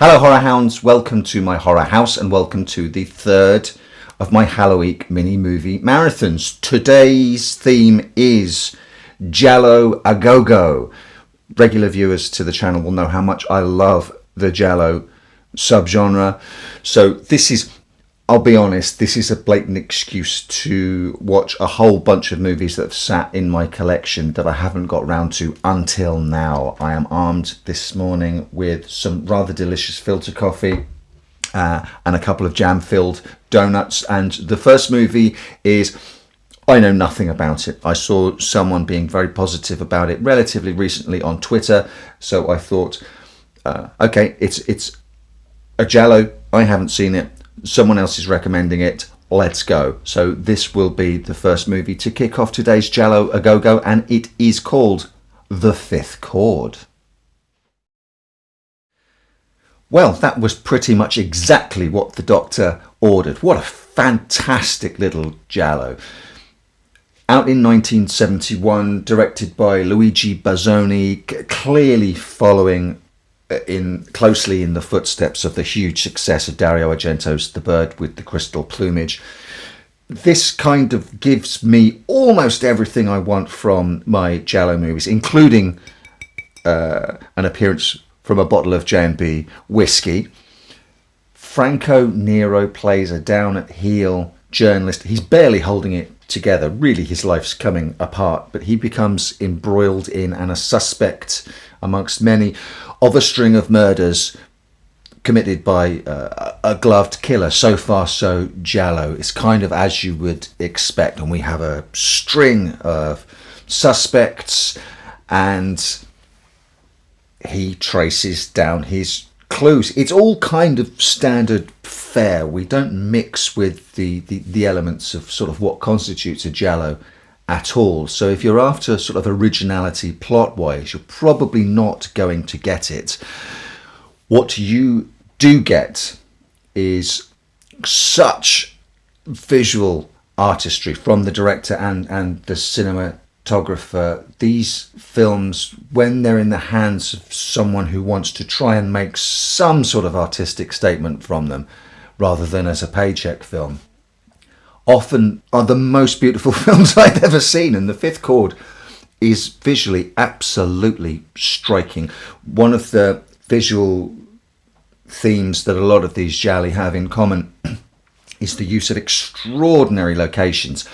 Hello Horror Hounds, welcome to my horror house and welcome to the third of my Halloweek mini movie marathons. Today's theme is Giallo-a-gogo. Regular viewers to the channel will know how much I love the Giallo subgenre. So this is, I'll be honest, this is a blatant excuse to watch a whole bunch of movies that have sat in my collection that I haven't got round to until now. I am armed this morning with some rather delicious filter coffee and a couple of jam-filled donuts. And the first movie is, I know nothing about it. I saw someone being very positive about it relatively recently on Twitter. So I thought, okay, it's a Giallo. I haven't seen it. Someone else is recommending it. Let's go. So this will be the first movie to kick off today's Giallo-a-gogo, and it is called The Fifth Chord. Well, that was pretty much exactly what the doctor ordered. What a fantastic little Giallo. Out in 1971, directed by Luigi Bazzoni, clearly following closely in the footsteps of the huge success of Dario Argento's The Bird with the Crystal Plumage. This kind of gives me almost everything I want from my Giallo movies, including an appearance from a bottle of J&B whiskey. Franco Nero plays a down-at-heel journalist. He's barely holding it together. Really, his life's coming apart, but he becomes embroiled in and a suspect amongst many of a string of murders committed by a gloved killer. So far, so Giallo. It's kind of as you would expect, and we have a string of suspects, and he traces down his clues. It's all kind of standard fare. We don't mix with the elements of sort of what constitutes a Giallo at all. So if you're after sort of originality plot-wise, you're probably not going to get it. What you do get is such visual artistry from the director and the cinematographer. These films, when they're in the hands of someone who wants to try and make some sort of artistic statement from them, rather than as a paycheck film, often are the most beautiful films I've ever seen. And The Fifth Chord is visually absolutely striking. One of the visual themes that a lot of these gialli have in common is the use of extraordinary locations.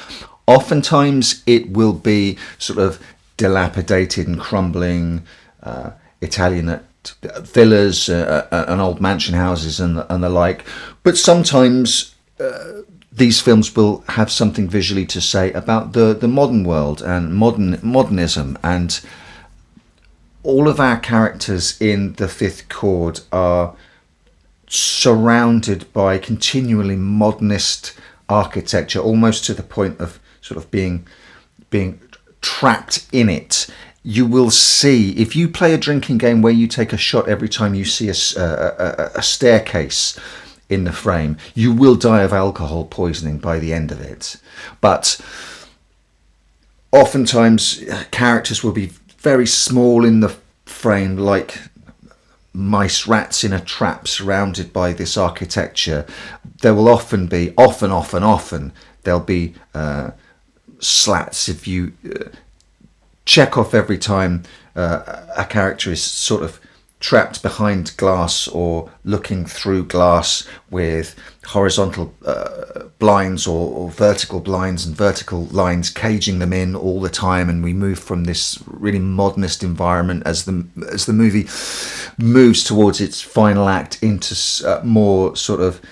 Oftentimes it will be sort of dilapidated and crumbling Italian villas and old mansion houses and the like. But sometimes these films will have something visually to say about the modern world and modernism. And all of our characters in The Fifth Chord are surrounded by continually modernist architecture, almost to the point of sort of being trapped in it. You will see, if you play a drinking game where you take a shot every time you see a staircase in the frame, you will die of alcohol poisoning by the end of it. But oftentimes characters will be very small in the frame, like mice, rats in a trap, surrounded by this architecture. There will often be, there'll be slats. If you check off every time a character is sort of trapped behind glass or looking through glass with horizontal blinds or vertical blinds and vertical lines caging them in all the time, and we move from this really modernist environment as the movie moves towards its final act into more sort of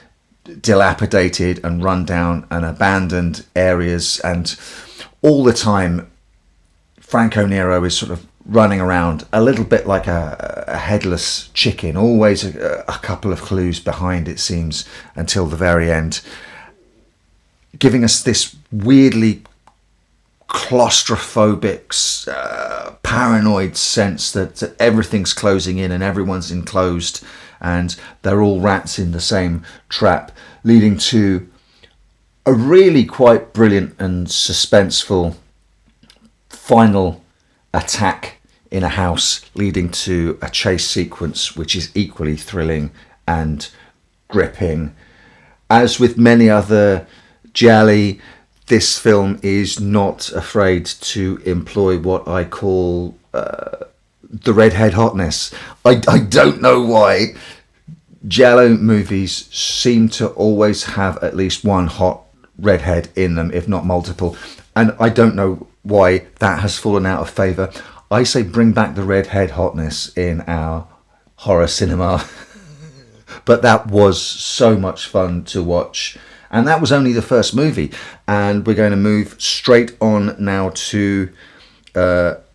dilapidated and run down and abandoned areas. And all the time Franco Nero is sort of running around a little bit like a headless chicken, always a couple of clues behind, it seems, until the very end, giving us this weirdly claustrophobic, paranoid sense that everything's closing in and everyone's enclosed and they're all rats in the same trap, leading to a really quite brilliant and suspenseful final attack in a house, leading to a chase sequence which is equally thrilling and gripping. As with many other gialli, this film is not afraid to employ what I call the redhead hotness. I don't know why. Giallo movies seem to always have at least one hot redhead in them, if not multiple. And I don't know why that has fallen out of favour. I say bring back the redhead hotness in our horror cinema. But that was so much fun to watch. And that was only the first movie. And we're going to move straight on now to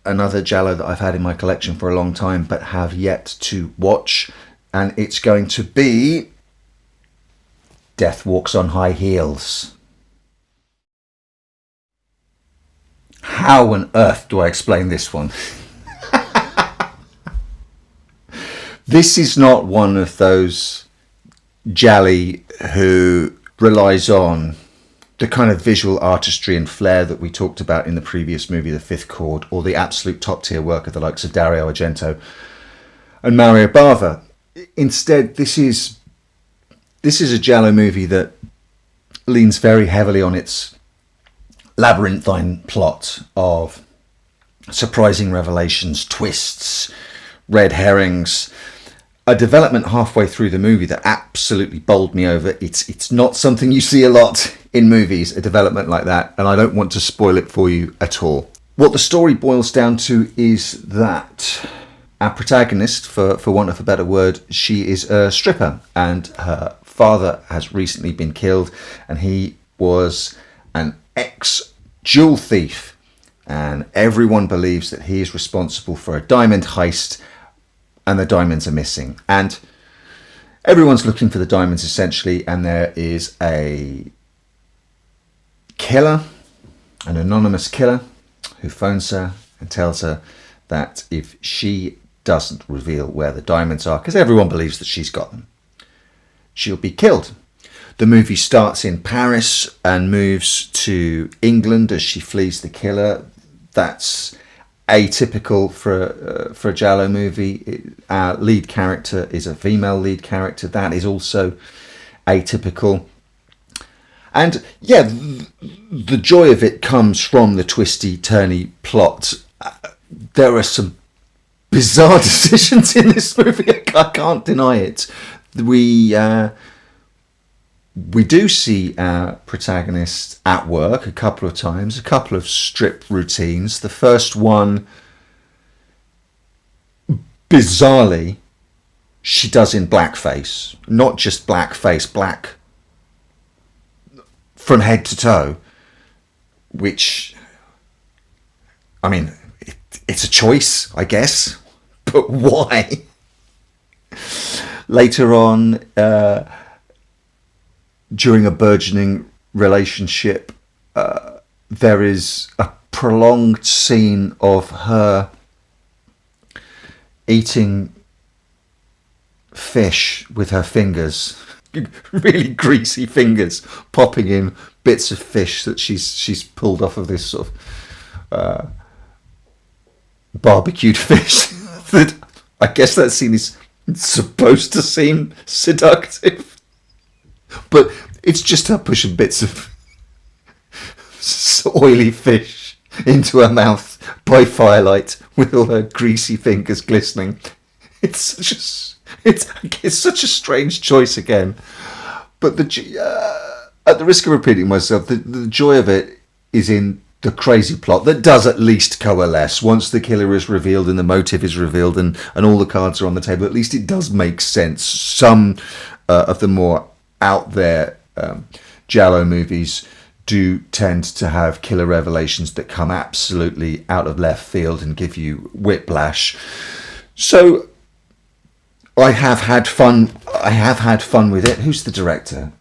another giallo that I've had in my collection for a long time but have yet to watch. And it's going to be Death Walks on High Heels. How on earth do I explain this one? This is not one of those gialli who relies on the kind of visual artistry and flair that we talked about in the previous movie, The Fifth Chord, or the absolute top tier work of the likes of Dario Argento and Mario Bava. Instead, this is a giallo movie that leans very heavily on its labyrinthine plot of surprising revelations, twists, red herrings. A development halfway through the movie that absolutely bowled me over. It's not something you see a lot in movies, a development like that, and I don't want to spoil it for you at all. What the story boils down to is that our protagonist, for want of a better word, she is a stripper, and her father has recently been killed, and he was an ex-jewel thief, and everyone believes that he is responsible for a diamond heist, and the diamonds are missing. And everyone's looking for the diamonds, essentially, and there is a killer, an anonymous killer, who phones her and tells her that if she doesn't reveal where the diamonds are, because everyone believes that she's got them, she'll be killed. The movie starts in Paris and moves to England as she flees the killer. That's atypical for a giallo movie. Our lead character is a female lead character. That is also atypical. And yeah, the joy of it comes from the twisty, turny plot. There are some bizarre decisions in this movie. I can't deny it. We do see our protagonist at work a couple of times, a couple of strip routines. The first one, bizarrely, she does in blackface. Not just blackface, black from head to toe, which, I mean, it's a choice, I guess, but why? Later on, during a burgeoning relationship, there is a prolonged scene of her eating fish with her fingers, really greasy fingers, popping in bits of fish that she's pulled off of this sort of barbecued fish. That I guess that scene is supposed to seem seductive, but it's just her pushing bits of oily fish into her mouth by firelight with all her greasy fingers glistening. It's such a strange choice again. But at the risk of repeating myself, the joy of it is in the crazy plot that does at least coalesce once the killer is revealed and the motive is revealed and all the cards are on the table. At least it does make sense. Some of the more out there giallo movies do tend to have killer revelations that come absolutely out of left field and give you whiplash. So I have had fun. I have had fun with it. Who's the director?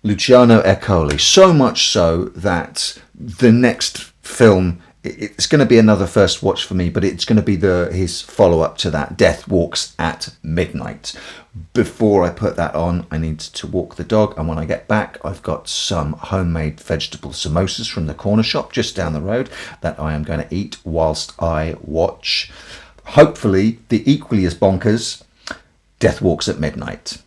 Luciano Ercole. So much so that the next film it's going to be another first watch for me, but it's going to be his follow-up to that, Death Walks at Midnight. Before I put that on, I need to walk the dog, and when I get back, I've got some homemade vegetable samosas from the corner shop just down the road that I am going to eat whilst I watch, hopefully, the equally as bonkers Death Walks at Midnight.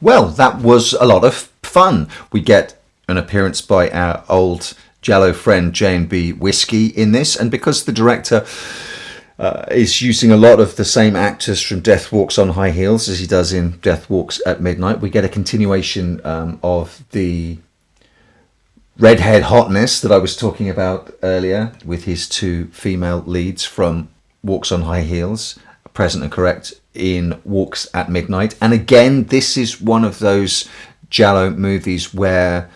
Well, that was a lot of fun. We get an appearance by our old Giallo friend J&B Whiskey in this, and because the director is using a lot of the same actors from Death Walks on High Heels as he does in Death Walks at Midnight, we get a continuation of the redhead hotness that I was talking about earlier with his two female leads from Walks on High Heels, present and correct in Walks at Midnight. And again, this is one of those Giallo movies where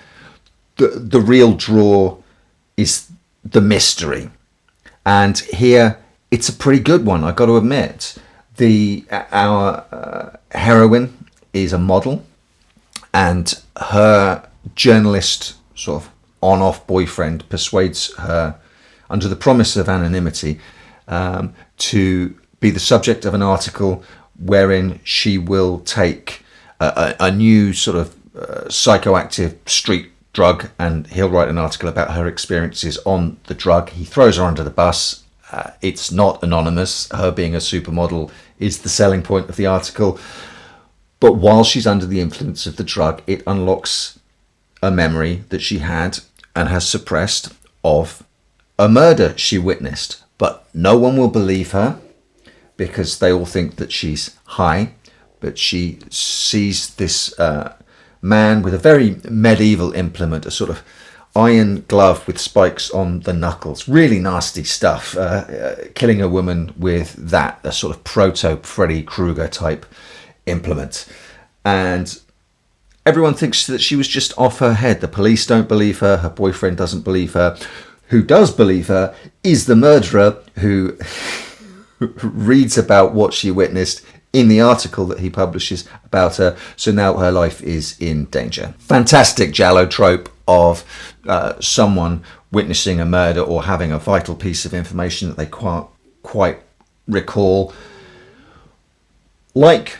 the real draw is the mystery, and here it's a pretty good one, I got to admit. Our heroine is a model, and her journalist sort of on-off boyfriend persuades her, under the promise of anonymity, to be the subject of an article wherein she will take a new sort of psychoactive street drug, and he'll write an article about her experiences on the drug. He throws her under the bus. It's not anonymous. Her being a supermodel is the selling point of the article. But while she's under the influence of the drug, it unlocks a memory that she had and has suppressed of a murder she witnessed. But no one will believe her because they all think that she's high. But she sees this man with a very medieval implement, a sort of iron glove with spikes on the knuckles. Really nasty stuff. Killing a woman with that, a sort of proto Freddy Krueger type implement. And everyone thinks that she was just off her head. The police don't believe her. Her boyfriend doesn't believe her. Who does believe her is the murderer, who reads about what she witnessed in the article that he publishes about her. So now her life is in danger. Fantastic Giallo trope of someone witnessing a murder or having a vital piece of information that they can't quite recall. Like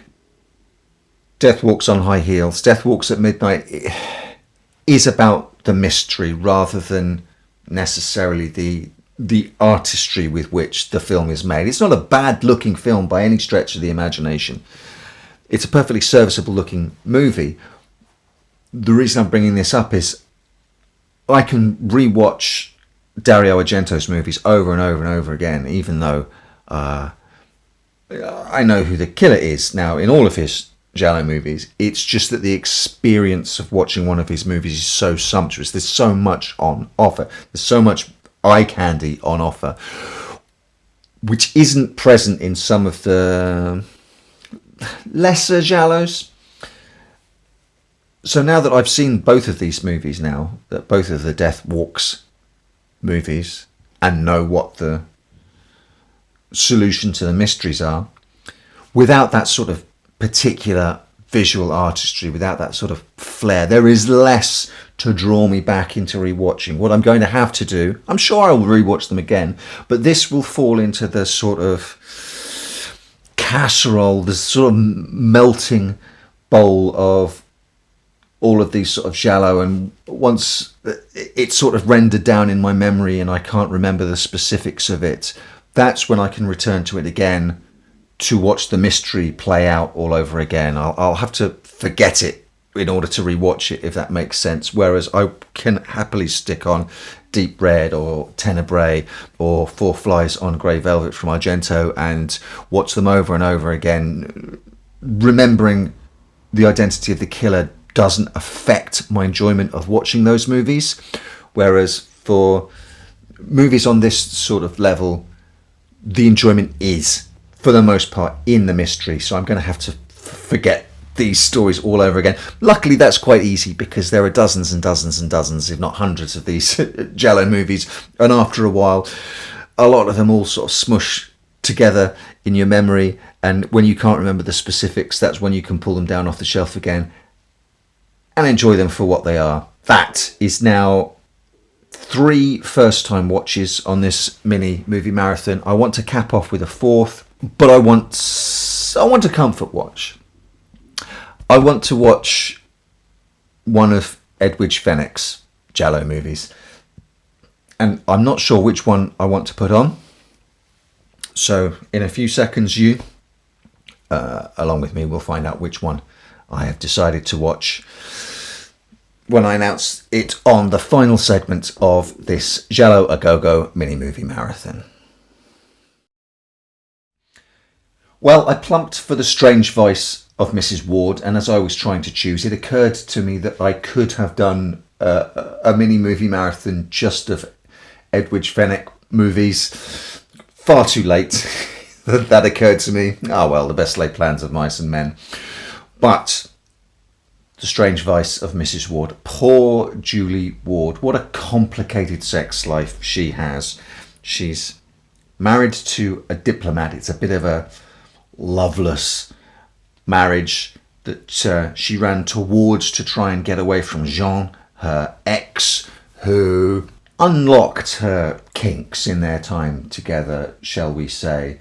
Death Walks on High Heels, Death Walks at Midnight is about the mystery rather than necessarily the artistry with which the film is made. It's not a bad looking film by any stretch of the imagination. It's a perfectly serviceable looking movie. The reason I'm bringing this up is I can rewatch Dario Argento's movies over and over and over again, even though I know who the killer is now in all of his Giallo movies. It's just that the experience of watching one of his movies is so sumptuous. There's so much on offer. There's so much eye candy on offer, which isn't present in some of the lesser Giallos. So now that I've seen both of these movies now, that both of the Death Walks movies, and know what the solution to the mysteries are, without that sort of particular visual artistry, without that sort of flair, there is less to draw me back into rewatching. What I'm going to have to do, I'm sure I will rewatch them again, but this will fall into the sort of casserole, the sort of melting bowl of all of these sort of Giallo, and once it's sort of rendered down in my memory and I can't remember the specifics of it, that's when I can return to it again to watch the mystery play out all over again. I'll have to forget it in order to rewatch it, if that makes sense. Whereas I can happily stick on Deep Red or Tenebrae or Four Flies on Grey Velvet from Argento and watch them over and over again. Remembering the identity of the killer doesn't affect my enjoyment of watching those movies. Whereas for movies on this sort of level, the enjoyment is, for the most part, in the mystery. So I'm going to have to forget these stories all over again. Luckily, that's quite easy because there are dozens and dozens and dozens, if not hundreds, of these Giallo movies. And after a while, a lot of them all sort of smush together in your memory. And when you can't remember the specifics, that's when you can pull them down off the shelf again and enjoy them for what they are. That is now 3 first-time watches on this mini movie marathon. I want to cap off with a 4th, but I want a comfort watch. I want to watch one of Edwidge Fenwick's Giallo movies, and I'm not sure which one I want to put on. So in a few seconds, you, along with me, will find out which one I have decided to watch when I announce it on the final segment of this Giallo-a-gogo mini movie marathon. Well, I plumped for The Strange Vice of Mrs. Ward, and as I was trying to choose, it occurred to me that I could have done a mini movie marathon just of Edwidge Fenwick movies. Far too late. That occurred to me. Oh well, the best laid plans of mice and men. But The Strange Vice of Mrs. Ward. Poor Julie Ward. What a complicated sex life she has. She's married to a diplomat. It's a bit of a loveless marriage that she ran towards to try and get away from Jean, her ex, who unlocked her kinks in their time together, shall we say.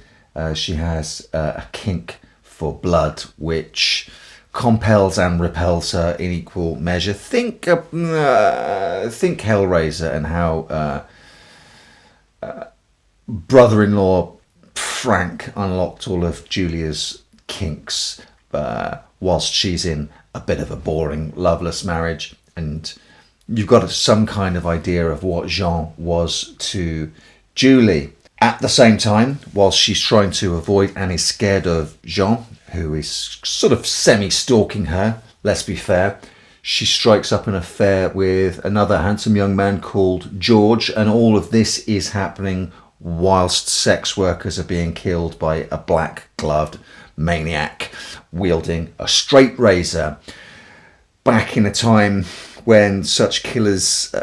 She has a kink for blood, which compels and repels her in equal measure. Think Hellraiser and how brother-in-law Frank unlocked all of Julia's kinks whilst she's in a bit of a boring, loveless marriage. And you've got some kind of idea of what Jean was to Julie. At the same time, whilst she's trying to avoid and is scared of Jean, who is sort of semi-stalking her, let's be fair, she strikes up an affair with another handsome young man called George, and all of this is happening whilst sex workers are being killed by a black-gloved maniac wielding a straight razor. Back in a time when such killers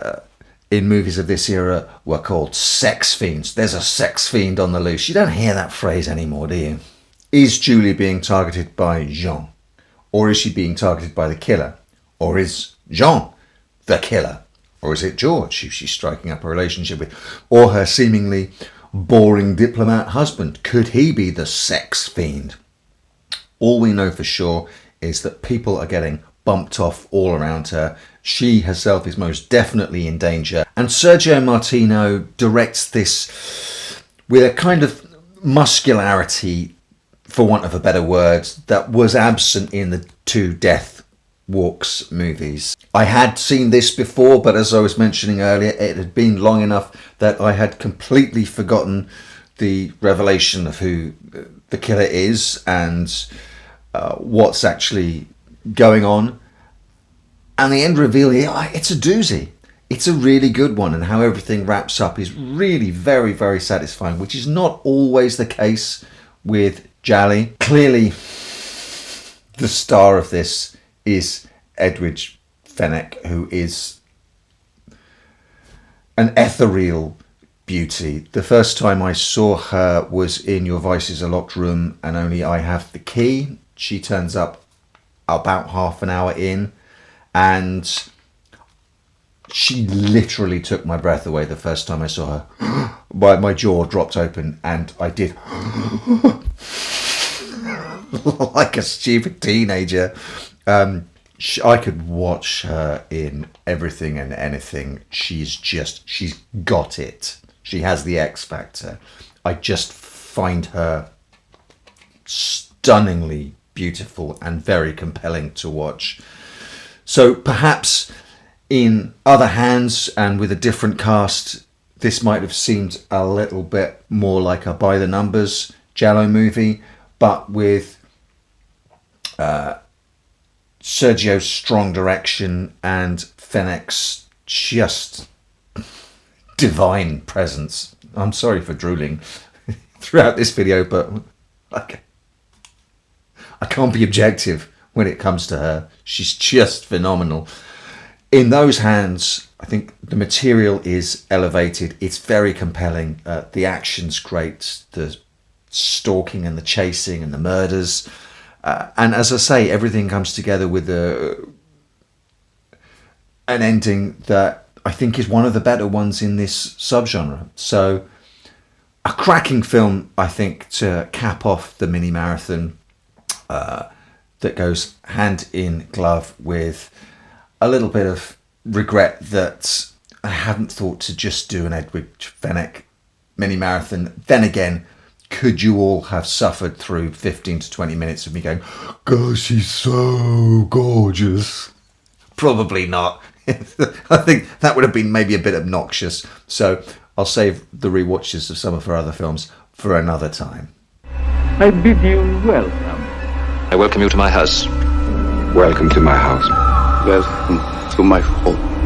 in movies of this era were called sex fiends. There's a sex fiend on the loose. You don't hear that phrase anymore, do you? Is Julie being targeted by Jean? Or is she being targeted by the killer? Or is Jean the killer? Or is it George who she's striking up a relationship with? Or her seemingly boring diplomat husband? Could he be the sex fiend? All we know for sure is that people are getting bumped off all around her. She herself is most definitely in danger. And Sergio Martino directs this with a kind of muscularity, for want of a better word, that was absent in the 2 Death Walks movies. I had seen this before, but as I was mentioning earlier, it had been long enough that I had completely forgotten the revelation of who the killer is and what's actually going on. And the end reveal, it's a doozy. It's a really good one, and how everything wraps up is really very, very satisfying, which is not always the case with Jali. Clearly, the star of this is Edwidge Fenwick, who is an ethereal beauty. The first time I saw her was in Your Vice is a Locked Room and Only I Have the Key. She turns up about half an hour in, and she literally took my breath away the first time I saw her. My jaw dropped open, and I did like a stupid teenager. I could watch her in everything and anything. She's got it. She has the X factor. I just find her stunningly beautiful and very compelling to watch. So perhaps in other hands and with a different cast, this might have seemed a little bit more like a by the numbers Giallo movie, but with Sergio's strong direction and Fenwick's just divine presence. I'm sorry for drooling throughout this video, but I can't be objective when it comes to her. She's just phenomenal. In those hands, I think the material is elevated. It's very compelling. The action's great. The stalking and the chasing and the murders. And as I say, everything comes together with an ending that I think is one of the better ones in this subgenre. So a cracking film, I think, to cap off the mini marathon, that goes hand in glove with a little bit of regret that I hadn't thought to just do an Edward Fenech mini marathon. Then again, could you all have suffered through 15 to 20 minutes of me going, gosh, she's so gorgeous? Probably not. I think that would have been maybe a bit obnoxious. So I'll save the rewatches of some of her other films for another time. I bid you welcome. I welcome you to my house. Welcome to my house. Welcome to my home.